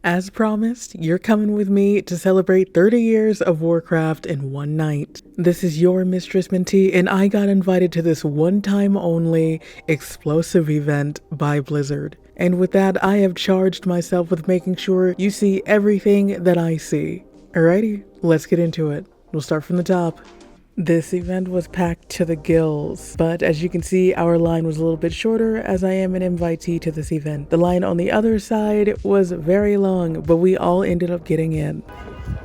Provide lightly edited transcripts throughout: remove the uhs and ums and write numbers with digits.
As promised, you're coming with me to celebrate 30 years of Warcraft in one night. This is your Mistress Minty, and I got invited to this one-time only explosive event by Blizzard. And with that, I have charged myself with making sure you see everything that I see. Alrighty, let's get into it. We'll start from the top. This event was packed to the gills, but as you can see, our line was a little bit shorter as I am an invitee to this event. The line on the other side was very long, but we all ended up getting in.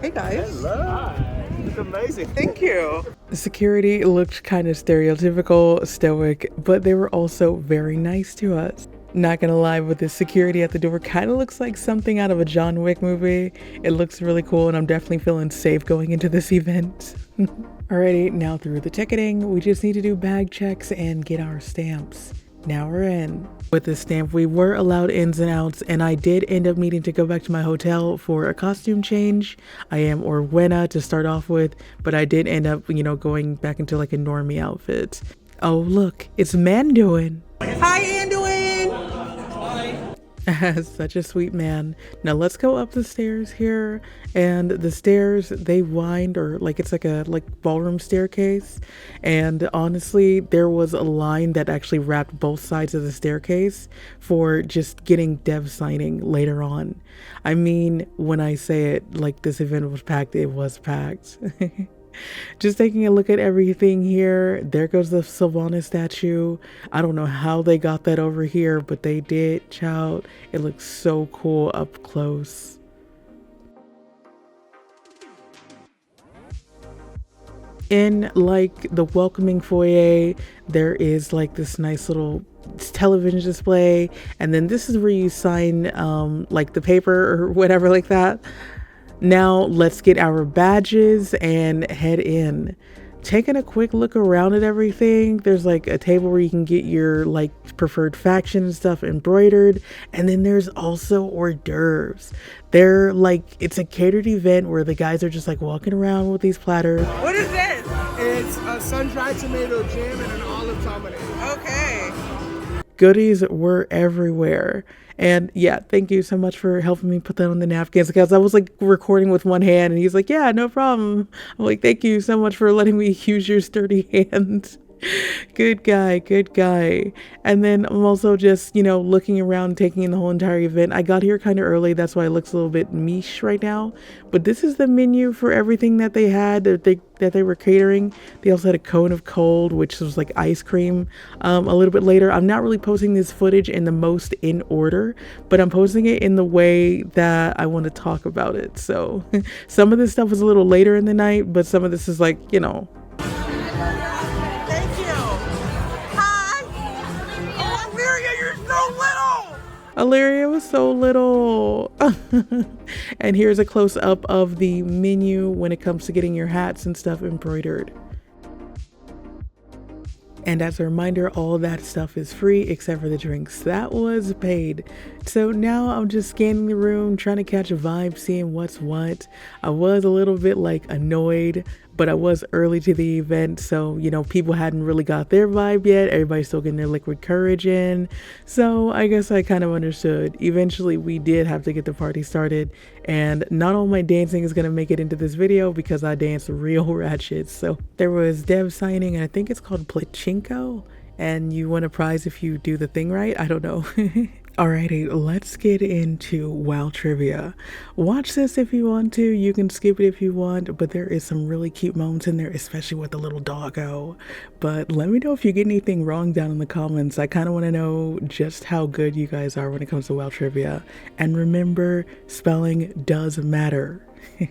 Hey guys. Hello. Hi. It's amazing. Thank you. The security looked kind of stereotypical, stoic, but they were also very nice to us. Not gonna lie, but the security at the door kind of looks like something out of a John Wick movie. It looks really cool, and I'm definitely feeling safe going into this event. Alrighty, now through the ticketing, we just need to do bag checks and get our stamps. Now we're in. With this stamp, we were allowed ins and outs, and I did end up needing to go back to my hotel for a costume change. I am Orwena to start off with, but I did end up, going back into like a normie outfit. Oh look, it's Manduin. Hi Anduin! Such a sweet man. Now let's go up the stairs here, and the stairs, they wind, or it's like a ballroom staircase, and honestly there was a line that actually wrapped both sides of the staircase for just getting dev signing later on. I mean, when I say it, this event was packed, it was packed. Just taking a look at everything here. There goes the Sylvana statue. I don't know how they got that over here, but they did. Child, it looks so cool up close. In the welcoming foyer, there is this nice little television display, and then this is where you sign the paper or whatever like that. Now let's get our badges and head in. Taking a quick look around at everything, there's a table where you can get your preferred faction and stuff embroidered, and then there's also hors d'oeuvres. They're it's a catered event where the guys are just walking around with these platters. What is this? It's a sun-dried tomato jam and an olive tapenade. Okay. Goodies were everywhere. And yeah, thank you so much for helping me put that on the napkins, because I was recording with one hand and he's like, yeah, no problem. I'm like, thank you so much for letting me use your sturdy hand. Good guy, good guy. And then I'm also just, looking around, taking in the whole entire event. I got here kind of early, that's why it looks a little bit niche right now. But this is the menu for everything that they had, that they were catering. They also had a cone of cold, which was ice cream. A little bit later, I'm not really posting this footage in the most in order, but I'm posting it in the way that I want to talk about it. So some of this stuff was a little later in the night, but some of this is Illyria was so little. And here's a close-up of the menu when it comes to getting your hats and stuff embroidered. And as a reminder, all that stuff is free except for the drinks. That was paid. So now I'm just scanning the room, trying to catch a vibe, seeing what's what. I was a little bit annoyed, but I was early to the event, so people hadn't really got their vibe yet. Everybody's still getting their liquid courage in. So I guess I kind of understood. Eventually we did have to get the party started, and not all my dancing is gonna make it into this video because I dance real ratchet. So there was dev signing, and I think it's called Pachinko, and you win a prize if you do the thing right. I don't know. Alrighty, let's get into WoW trivia. Watch this if you want to, you can skip it if you want, but there is some really cute moments in there, especially with the little doggo. But let me know if you get anything wrong down in the comments. I kind of want to know just how good you guys are when it comes to WoW trivia. And remember, spelling does matter.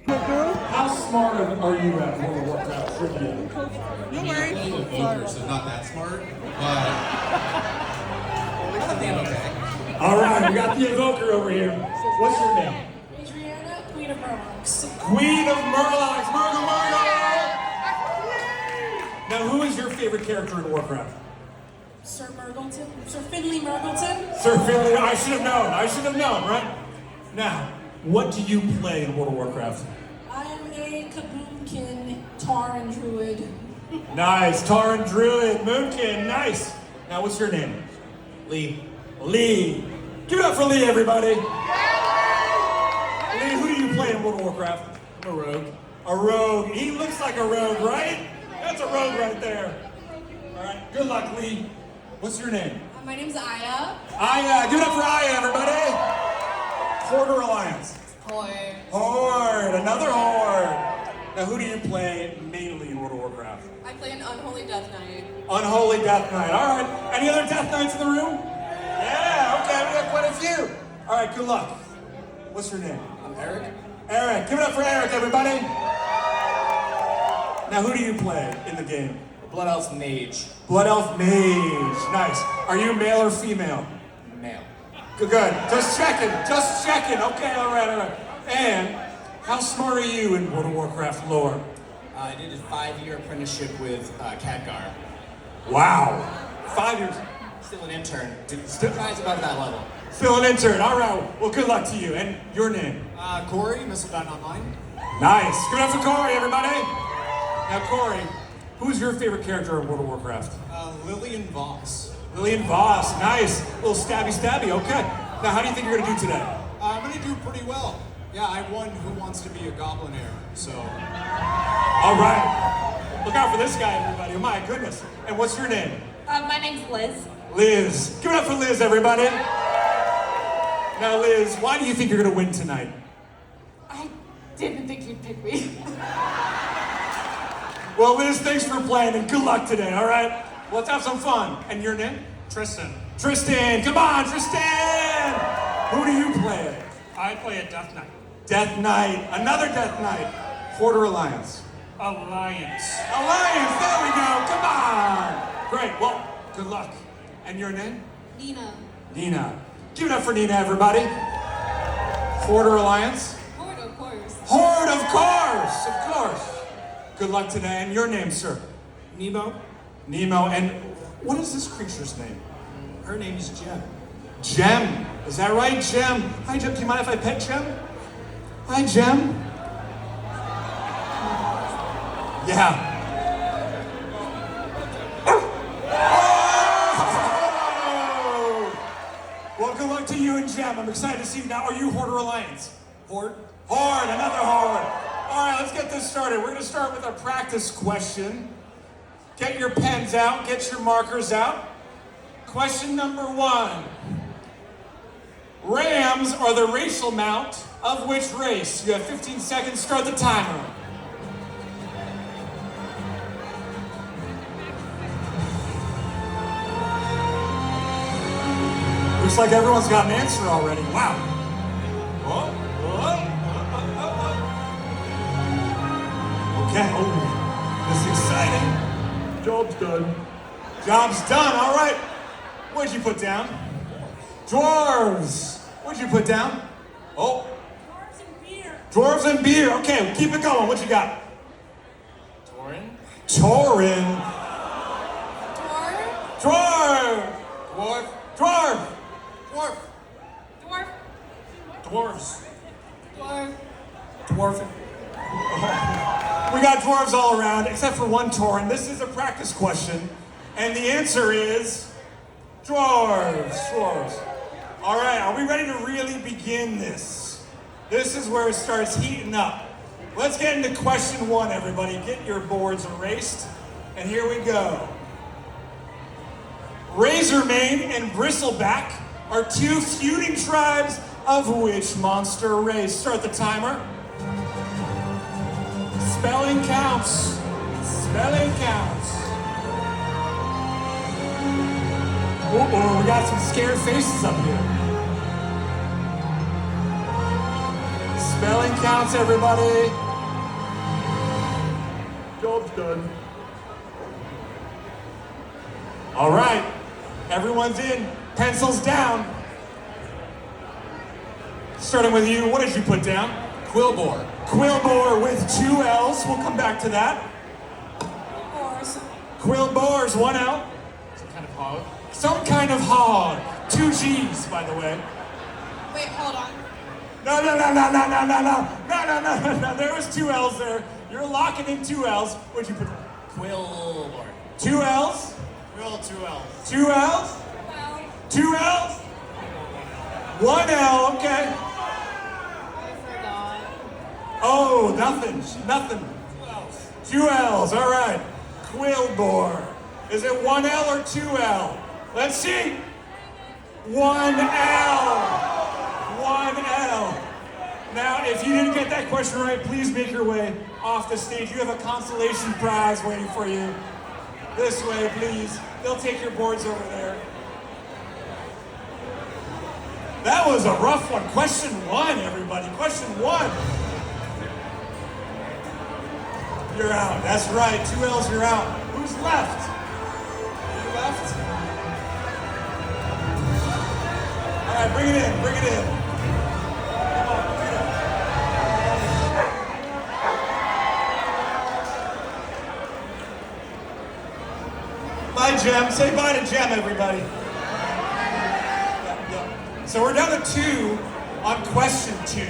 How smart are you at World of Warcraft trivia? No worries. So not that smart, but I think okay. All right, we got the evoker over here. What's your name? Adriana, Queen of Murlocs. Queen of Murlocs, Murgle! Now, who is your favorite character in Warcraft? Sir Murgleton? Sir Finley Murgleton? Sir Finley, I should have known, right? Now, what do you play in World of Warcraft? I am a Kaboomkin Tauren Druid. Nice, Tauren Druid, Moonkin, nice. Now, what's your name? Lee. Lee. Give it up for Lee, everybody. World of Warcraft? I'm a rogue. A rogue. He looks like a rogue, right? That's a rogue right there. All right, good luck, Lee. What's your name? My name's Aya. Aya. Give it up for Aya, everybody. Horde or Alliance? Horde. Horde. Another Horde. Now, who do you play mainly in World of Warcraft? I play an Unholy Death Knight. Unholy Death Knight. All right. Any other Death Knights in the room? Yeah, okay, we got quite a few. All right, good luck. What's your name? I'm Eric. Eric. Give it up for Eric, everybody. Now, who do you play in the game? Blood Elf Mage. Blood Elf Mage. Nice. Are you male or female? Male. Good, good. Just checking. Just checking. Okay, all right, all right. And how smart are you in World of Warcraft lore? I did a 5-year apprenticeship with Khadgar. Wow. 5 years. Still an intern. Still guys about that level. Still an intern. All right. Well, good luck to you. And your name? Corey, Missile Online. Nice. Give it up for Corey, everybody. Now, Corey, who's your favorite character in World of Warcraft? Lillian Voss. Lillian Voss. Nice. A little stabby stabby. Okay. Now, how do you think you're going to do today? I'm gonna do pretty well. Yeah, I won Who Wants to Be a Goblinaire, so. All right. Look out for this guy, everybody. Oh, my goodness. And what's your name? My name's Liz. Liz. Give it up for Liz, everybody. Now, Liz, why do you think you're going to win tonight? I didn't think you'd pick me. Well, Liz, thanks for playing and good luck today, all right? Let's have some fun. And your name? Tristan. Tristan. Come on, Tristan. Who do you play? I play a Death Knight. Death Knight. Another Death Knight. Horde or Alliance? Alliance. Alliance. There we go. Come on. Great. Well, good luck. And your name? Nina. Nina. Give it up for Nina, everybody. Horde or Alliance? Horde, of course. Horde, of course. Of course. Good luck today. And your name, sir? Nemo. Nemo. And what is this creature's name? Her name is Jem. Gem. Is that right, Gem? Hi, Gem. Do you mind if I pet Gem? Hi, Gem. Yeah. Oh! Well, good luck to you and Gem. I'm excited to see you now. Are you Horde or Alliance? Horde. Horde. Another Horde. All right, let's get this started. We're going to start with a practice question. Get your pens out. Get your markers out. Question number 1. Rams are the racial mount of which race? You have 15 seconds. Start the timer. Looks like everyone's got an answer already. Wow. Okay. Oh, this is exciting. Job's done. Job's done. All right. What'd you put down? Dwarves. What'd you put down? Oh. Dwarves and beer. Dwarves and beer. Okay, keep it going. What you got? Torin. Tauren. Dwarf. Dwarf. Dwarf. Dwarf. Dwarf. Dwarf. Dwarves. Dwarf. Dwarf. We got dwarves all around, except for one Tauren. This is a practice question, and the answer is dwarves. Dwarves. All right, are we ready to really begin this? This is where it starts heating up. Let's get into question 1, everybody. Get your boards erased, and here we go. Razormane and Bristleback are 2 feuding tribes of which monster race? Start the timer. Spelling counts. Spelling counts. Uh-oh, we got some scared faces up here. Spelling counts, everybody. Job's done. All right, everyone's in. Pencils down. Starting with you, what did you put down? Quillbore. Quillbore with 2 L's. We'll come back to that. Horse. Quillbore's 1 L. Some kind of hog. Some kind of hog. 2 G's, by the way. Wait, hold on. No. There was 2 L's there. You're locking in 2 L's. What'd you put down? Quillbore. 2 L's? Quill 2 L's. 2 L's? Well, 2 L's? 1 L, okay. I forgot. No, nothing. Nothing. 2 L's. All right. Quillbore. Is it 1L or 2L? Let's see. 1L. 1L. Now, if you didn't get that question right, please make your way off the stage. You have a consolation prize waiting for you. This way, please. They'll take your boards over there. That was a rough one. Question 1, everybody. Question 1. You're out. That's right. 2 L's, you're out. Who's left? You left? All right, bring it in. Bring it in. Come on, bring it in. Bye, Jem. Say bye to Jem, everybody. So we're down to 2 on question 2.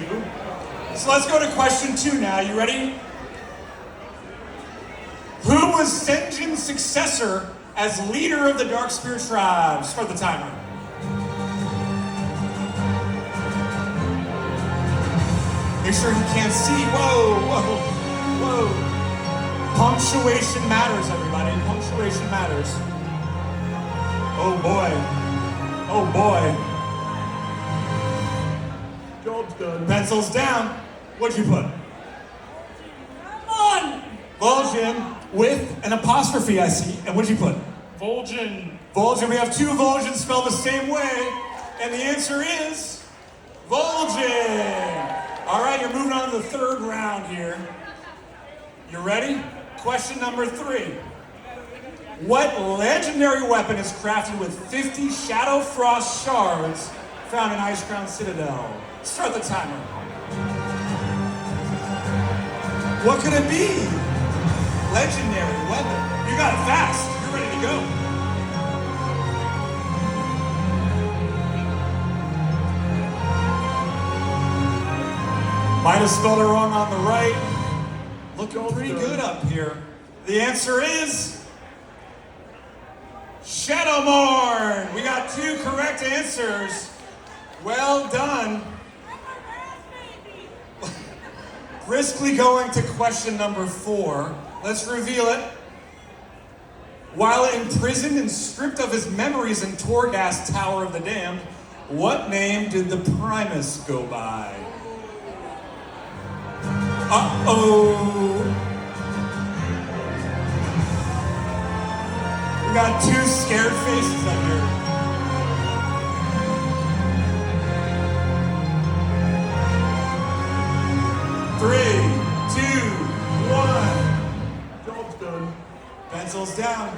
So let's go to question 2 now. You ready? Who was Senjin's successor as leader of the Darkspear tribes? Start the timer. Make sure he can't see. Whoa, whoa, whoa. Punctuation matters, everybody. Punctuation matters. Oh boy. Oh boy. Job's done. Pencils down. What'd you put? Vol'jin with an apostrophe, I see. And what'd you put? Vol'jin. Vol'jin. We have 2 Vol'jins spelled the same way. And the answer is Vol'jin. All right, you're moving on to the 3rd round here. You ready? Question number 3. What legendary weapon is crafted with 50 Shadow Frost shards found in Icecrown Citadel? Start the timer. What could it be? Legendary weapon. You got it fast. You're ready to go. Might have spelled it wrong on the right. Looking pretty good up here. The answer is Shadowmourne. We got 2 correct answers. Well done. Briskly going to question number 4. Let's reveal it. While imprisoned and stripped of his memories in Torghast Tower of the Damned, what name did the Primus go by? Uh-oh. We got 2 scared faces up here. Three, 2, 1. Job's done. Pencils down.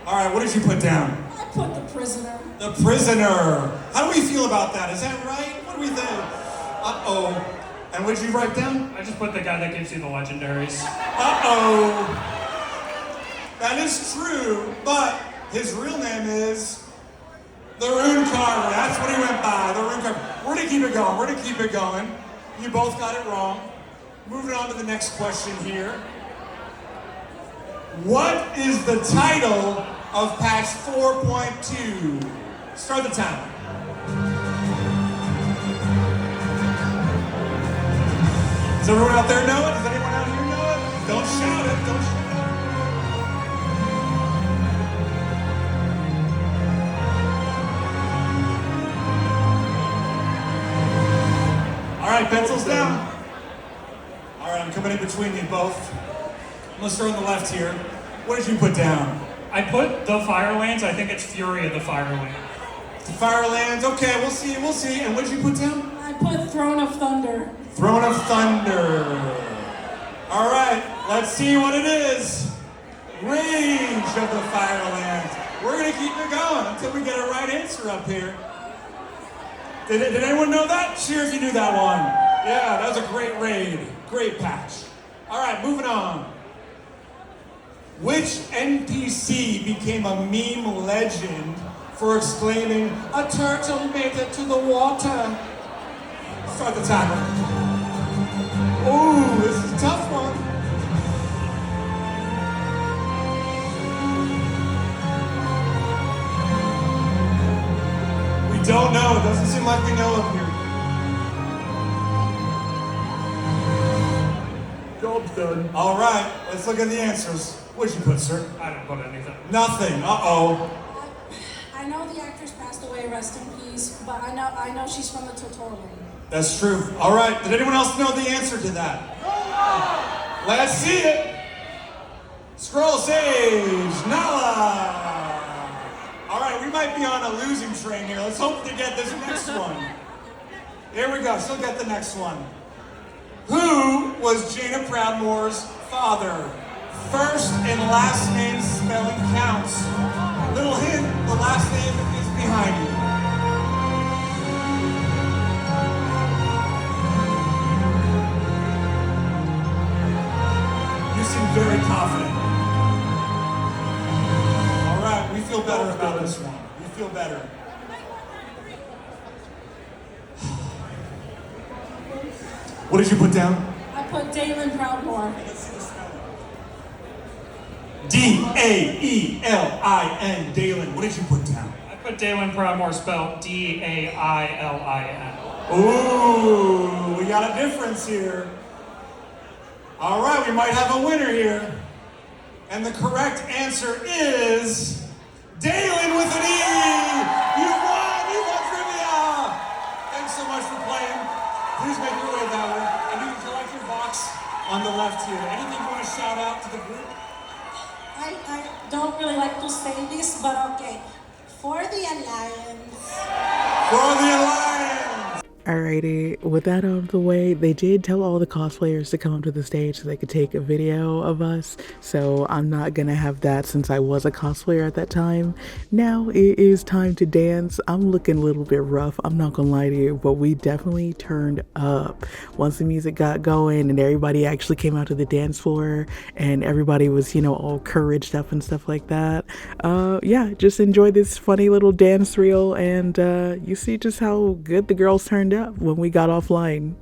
All right, what did you put down? I put the prisoner. The prisoner. How do we feel about that? Is that right? What do we think? Uh-oh. And what did you write down? I just put the guy that gives you the legendaries. Uh-oh. That is true, but his real name is the Rune Carver. That's what he went by, the Rune Carver. We're gonna keep it going. We're gonna keep it going. You both got it wrong. Moving on to the next question here. What is the title of patch 4.2? Start the timer. Does everyone out there know it? Does anyone out here know it? Don't shout it. Don't shout it. All right, pencils down. All right, I'm coming in between you both. I'm gonna start on the left here. What did you put down? I put the Firelands. I think it's Fury of the Fireland. The Firelands. Okay, we'll see. We'll see. And what did you put down? I put Throne of Thunder. Throne of Thunder. All right, let's see what it is. Range of the Firelands. We're gonna keep it going until we get a right answer up here. Did anyone know that? Cheer if you knew that one. Yeah, that was a great raid. Great patch. All right, moving on. Which NPC became a meme legend for exclaiming, "A turtle made it to the water"? Start the timer. Ooh, this is a tough one. We don't know. It doesn't seem like we know up here. Looks good. All right, let's look at the answers. What'd you put, sir? I didn't put anything. Nothing. Uh-oh. I know the actress passed away, rest in peace, but I know she's from the tutorial. That's true. All right, did anyone else know the answer to that? Let's see it. Scroll stage, Nala. All right, we might be on a losing train here. Let's hope to get this next one. Here we go, she'll get the next one. Who was Jana Proudmoore's father? First and last name spelling counts. Little hint, the last name is behind you. You seem very confident. All right, we feel better about this one. We feel better. What did you put down? I put Dalen Proudmoore. D-A-E-L-I-N, Dalen. What did you put down? I put Dalen Proudmore spelled D-A-I-L-I-N. Ooh, we got a difference here. All right, we might have a winner here. And the correct answer is Dalen with an E. You've won trivia. Thanks so much for playing. Please make your way that way. And you can collect your box on the left here. Anything you want to shout out to the group? I don't really like to say this, but okay. For the Alliance. For the Alliance. Alrighty, with that out of the way, they did tell all the cosplayers to come up to the stage so they could take a video of us, so I'm not gonna have that since I was a cosplayer at that time. Now it is time to dance. I'm looking a little bit rough, I'm not gonna lie to you, but we definitely turned up. Once the music got going and everybody actually came out to the dance floor and everybody was, you know, all couraged up and stuff like that. Yeah, just enjoy this funny little dance reel and you see just how good the girls turned up when we got offline.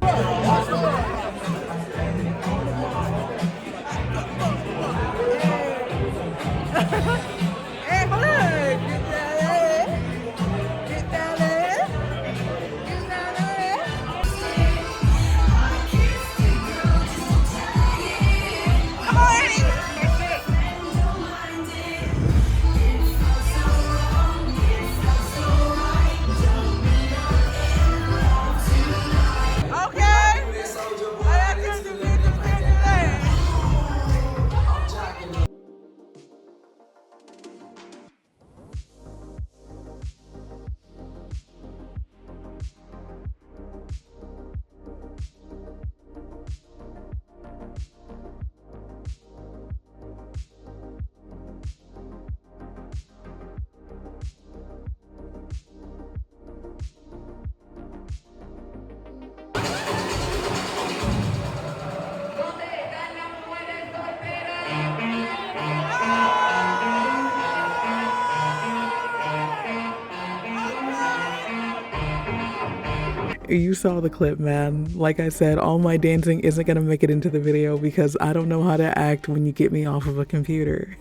You saw the clip, man. Like I said, all my dancing isn't gonna make it into the video because I don't know how to act when you get me off of a computer.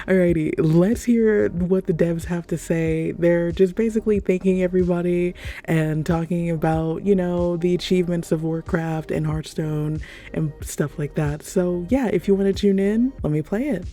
Alrighty, let's hear what the devs have to say. They're just basically thanking everybody and talking about, you know, the achievements of Warcraft and Hearthstone and stuff like that. So yeah, if you want to tune in, let me play it.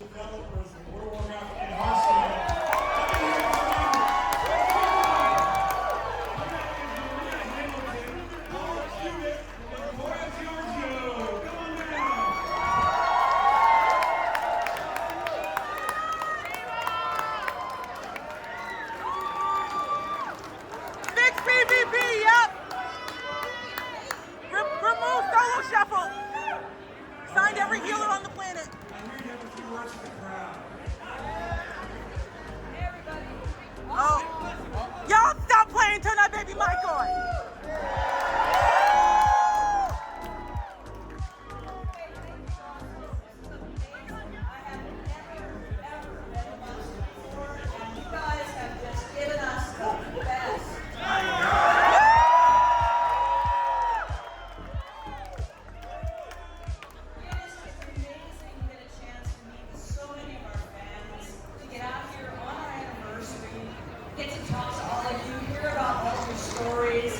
Get to talk to all of you, hear about all your stories.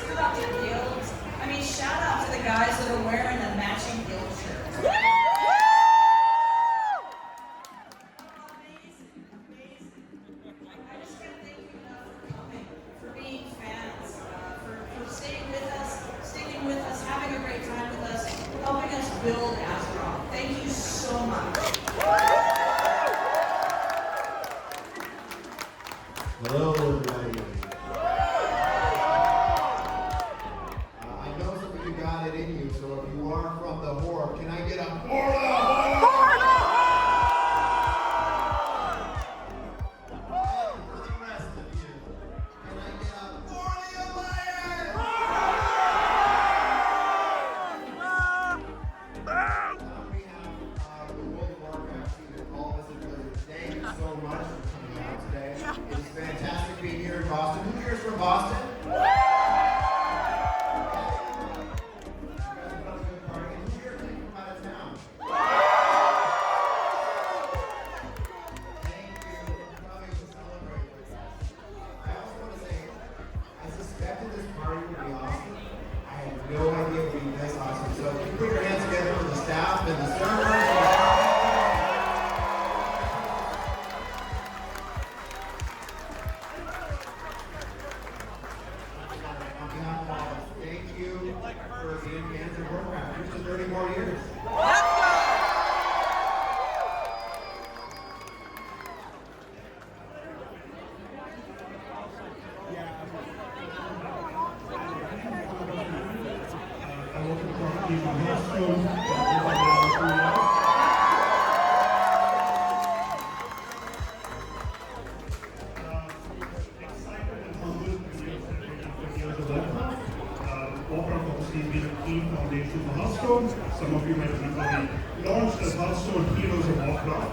build Azeroth. Thank you so much. Hello, everybody. I know some of you got it in you, so if you are from the Horde, can I get a Horde? Fantastic being here in Boston. Who here is from Boston? You guys put up a good party. And who here came from out of town? Thank you for coming to celebrate with us. I also want to say, I suspected this party would be awesome. I had no idea it would be this awesome. So can you put your hands together for the staff and the servers? Thank you for being fans of Warcraft. Here's to 30 more years. Warcraft obviously has been a key foundation for Hearthstone. Some of you might remember we launched as Hearthstone Heroes of Warcraft.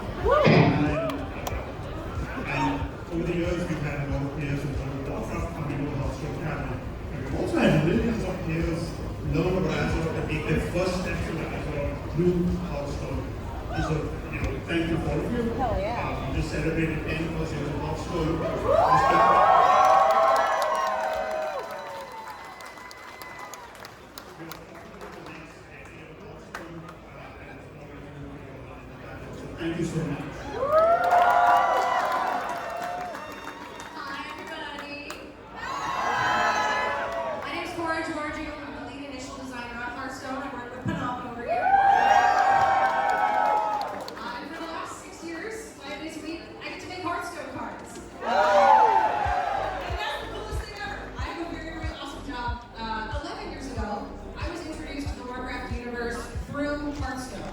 And over the years we've had a lot of players in terms of Warcraft coming over Hearthstone Academy. And we've also had millions of players learn about Azeroth and take their first steps into Azeroth through Hearthstone. So, thank you for all of you. Hell yeah. We just celebrated 10 years of Hearthstone. Thank you so much. Hi, everybody. My name is Cora Georgiou. I'm the lead initial designer on Hearthstone. I work with Panoply over here. And for the last 6 years, 5 days a week, I get to make Hearthstone cards. And that's the coolest thing ever. I have a very, very awesome job. 11 years ago, I was introduced to the Warcraft universe through Hearthstone.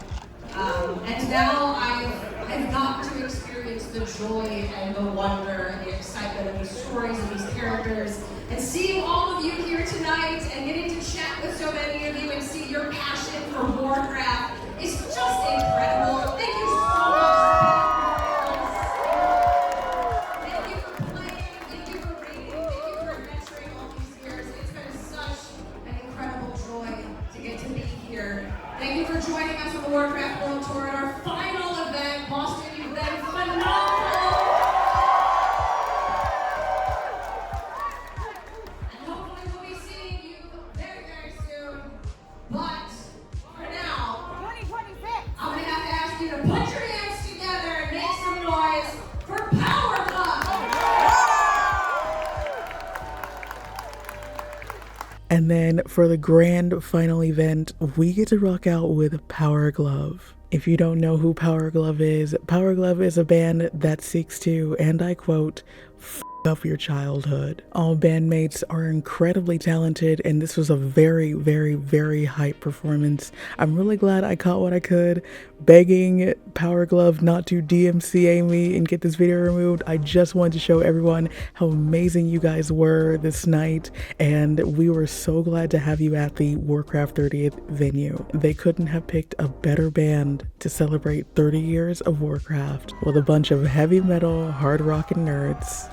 And now I've got to experience the joy and the wonder and the excitement of these stories and these characters, and seeing all of you here tonight and getting to chat with so many of you and see your passion for Warcraft is just incredible. Thank you so much. Thank you for playing, thank you for reading, thank you for adventuring all these years. It's been such an incredible joy to get to be here. Thank you for joining us on the Warcraft World Tour at our final event. Boston, you've been phenomenal! And hopefully we'll be seeing you very, very soon. But for now, 2026. I'm going to have to ask you to put your hands together and make some noise for Power Club! And then for the grand final event, we get to rock out with Power Glove. If you don't know who Power Glove is a band that seeks to, and I quote, "F up your childhood." All bandmates are incredibly talented, and this was a very, very, very hype performance. I'm really glad I caught what I could. Begging Power Glove not to DMCA me and get this video removed. I just wanted to show everyone how amazing you guys were this night, and we were so glad to have you at the Warcraft 30th venue. They couldn't have picked a better band to celebrate 30 years of Warcraft with a bunch of heavy metal, hard rockin' nerds.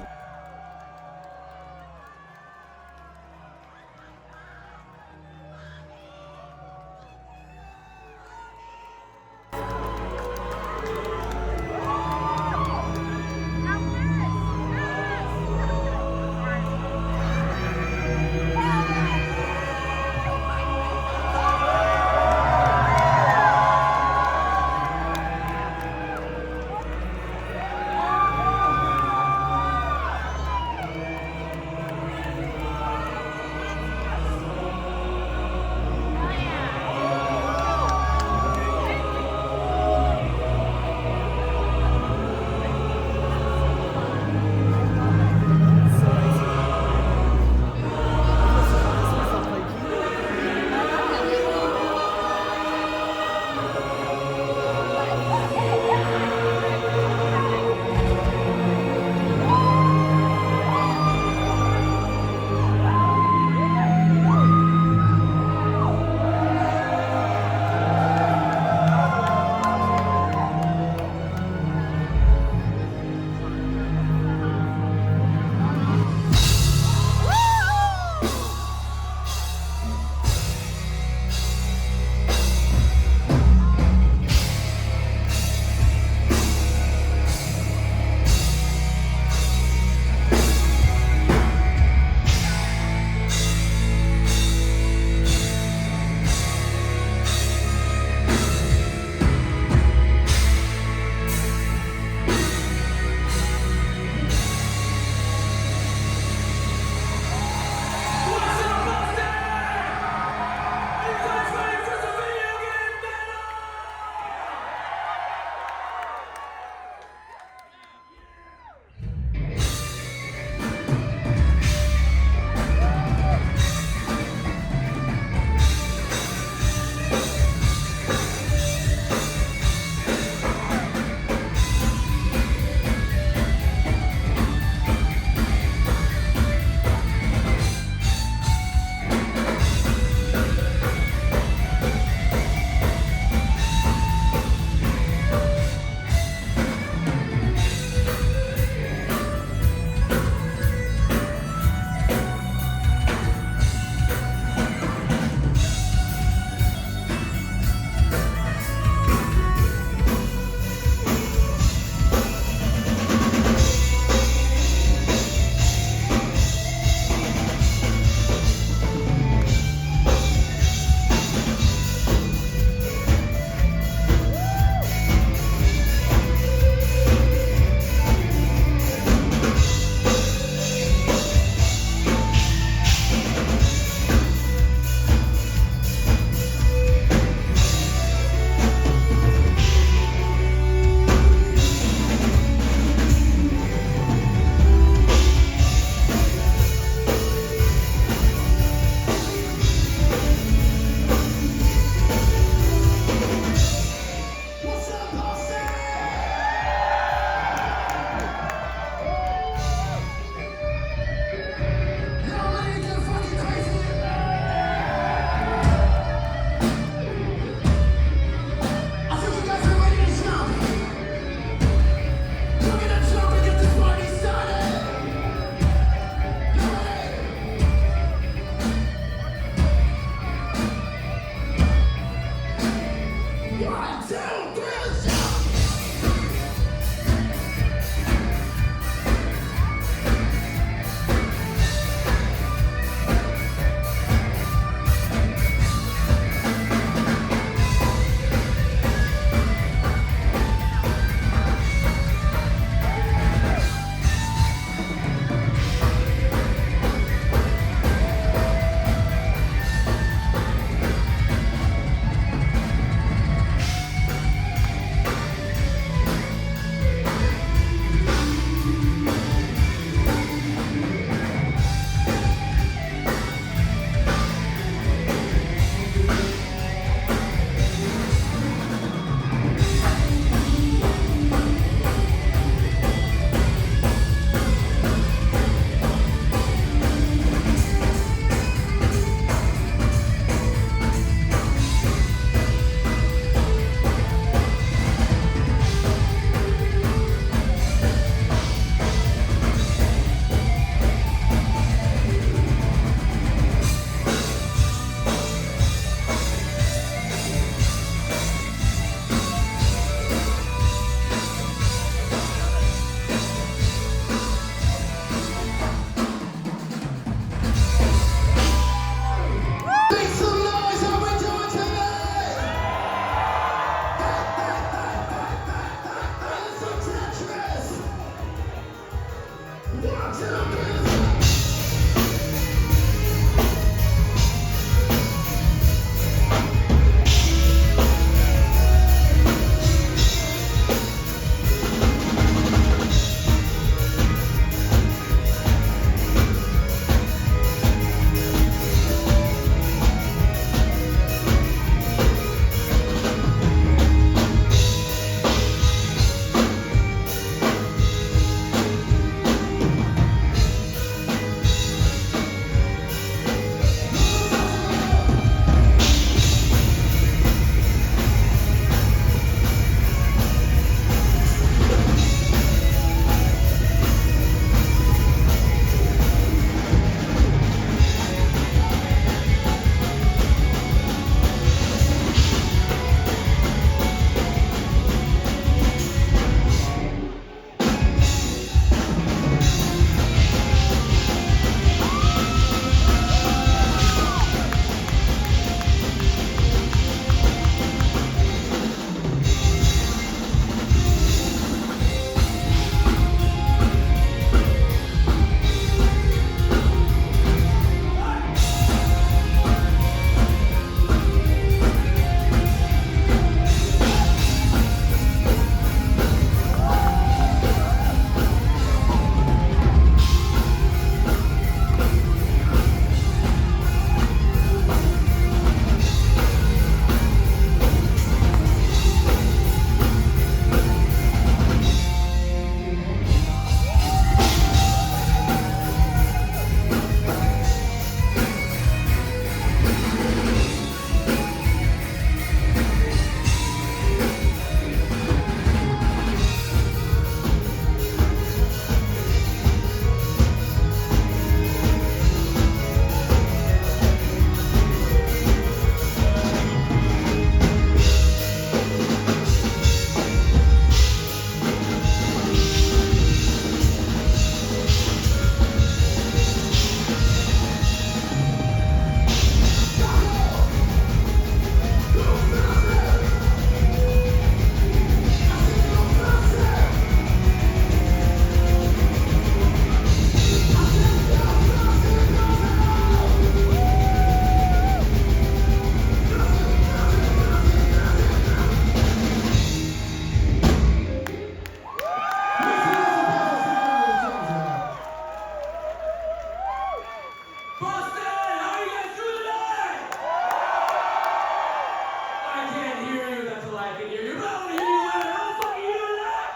I can hear you, but I don't hear you. How the fuck are you doing that?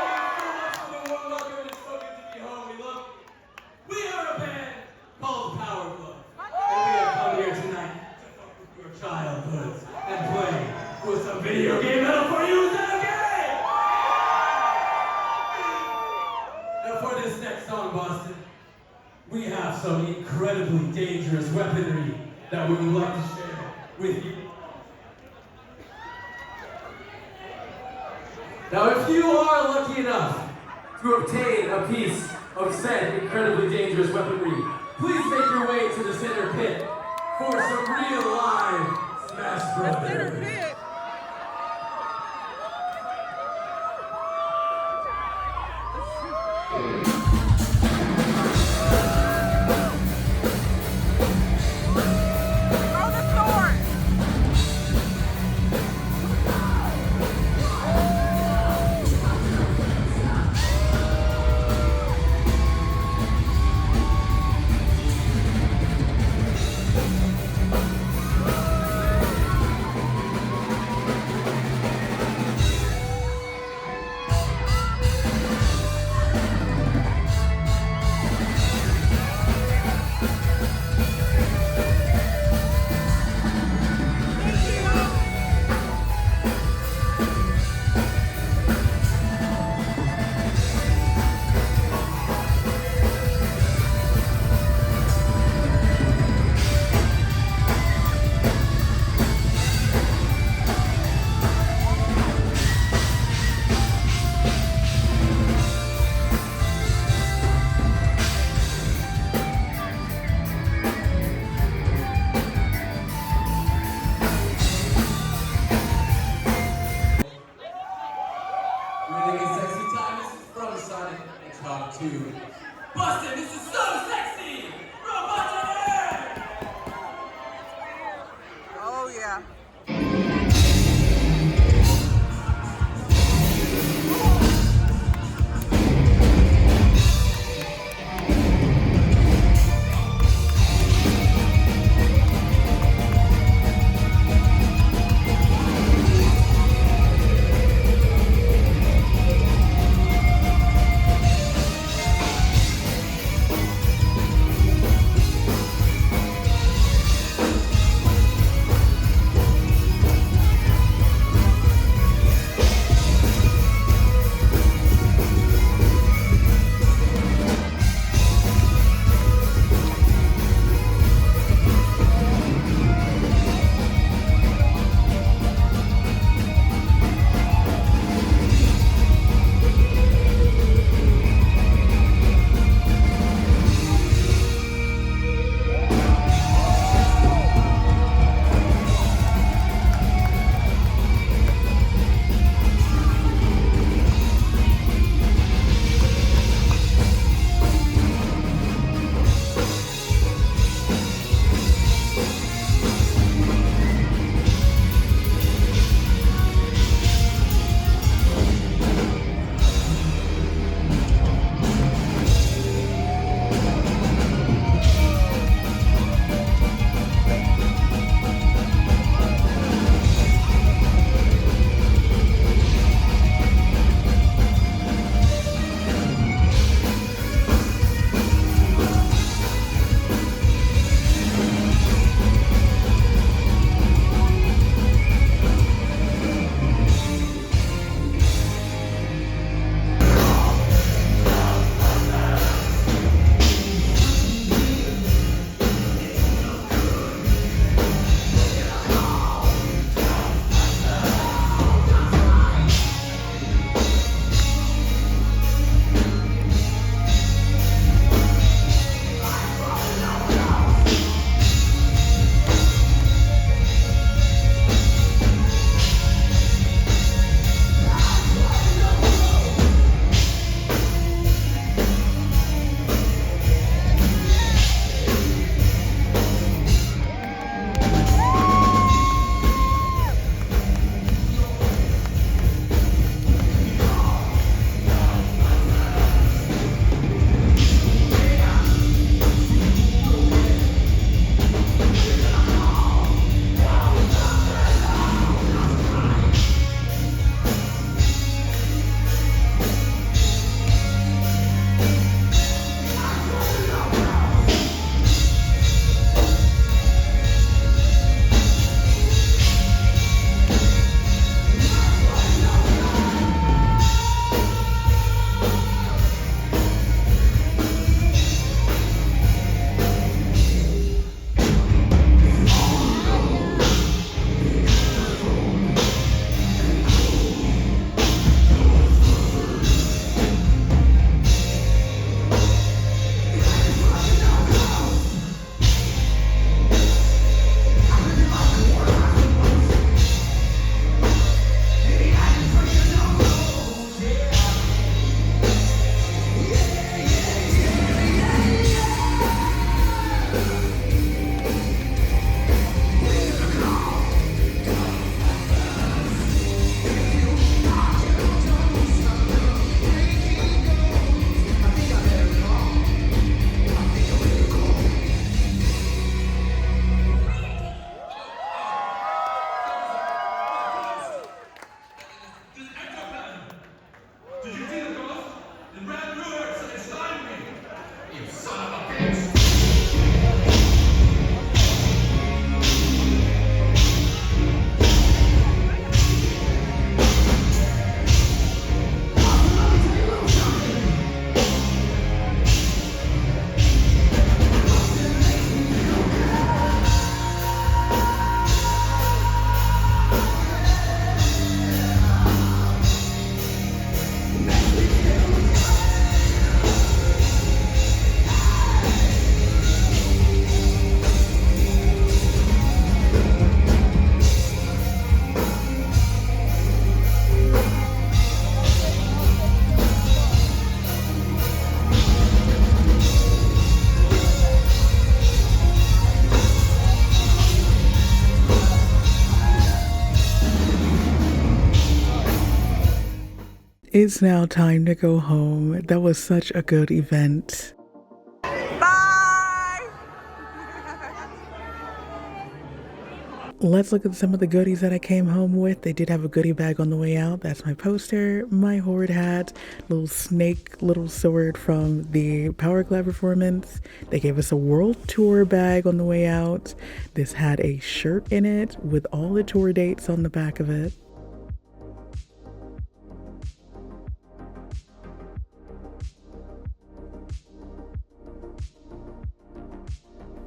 Thank you so much for the warm welcome. It's so good to be home. We are a band called Power Glove. And we have come here tonight to fuck with your childhoods and play with some video game metal for you. Is that okay? And for this next song, Boston, we have some incredibly dangerous weaponry that we would like to share with you. Now, if you are lucky enough to obtain a piece of said incredibly dangerous weaponry, please make your way to the center pit for some real live Smash Bros. Center pit. It's now time to go home. That was such a good event. Bye! Let's look at some of the goodies that I came home with. They did have a goodie bag on the way out. That's my poster, my horde hat, little snake, little sword from the Power Glove performance. They gave us a world tour bag on the way out. This had a shirt in it with all the tour dates on the back of it.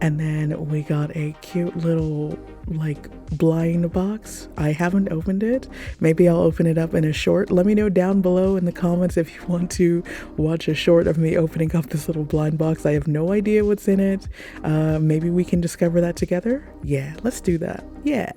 And then we got a cute little like blind box. I haven't opened it. Maybe I'll open it up in a short. Let me know down below in the comments if you want to watch a short of me opening up this little blind box. I have no idea what's in it. Maybe we can discover that together. Yeah, let's do that. Yeah.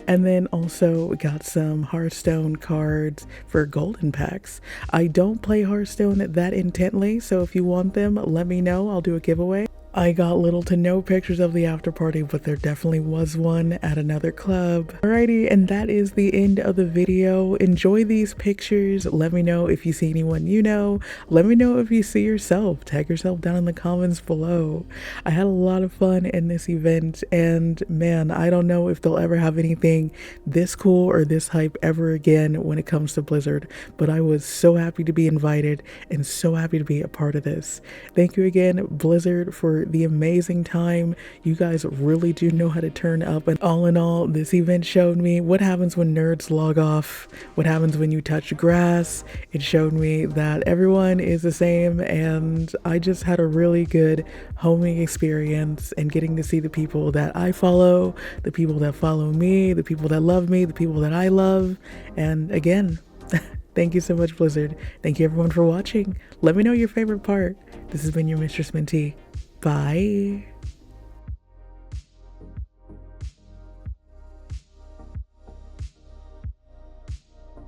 And then also we got some Hearthstone cards for golden packs. I don't play Hearthstone that intently, so if you want them, let me know. I'll do a giveaway. I got little to no pictures of the after party, but there definitely was one at another club. Alrighty, and that is the end of the video. Enjoy these pictures. Let me know if you see anyone you know. Let me know if you see yourself. Tag yourself down in the comments below. I had a lot of fun in this event, and man, I don't know if they'll ever have anything this cool or this hype ever again when it comes to Blizzard, but I was so happy to be invited and so happy to be a part of this. Thank you again, Blizzard, for the amazing time. You guys really do know how to turn up, and all in all, this event showed me what happens when nerds log off, what happens when you touch grass. It showed me that everyone is the same, and I just had a really good homing experience and getting to see the people that I follow, the people that follow me, the people that love me, the people that I love. And again, thank you so much, Blizzard. Thank you everyone for watching. Let me know your favorite part. This has been your Mistress Mentee. Bye.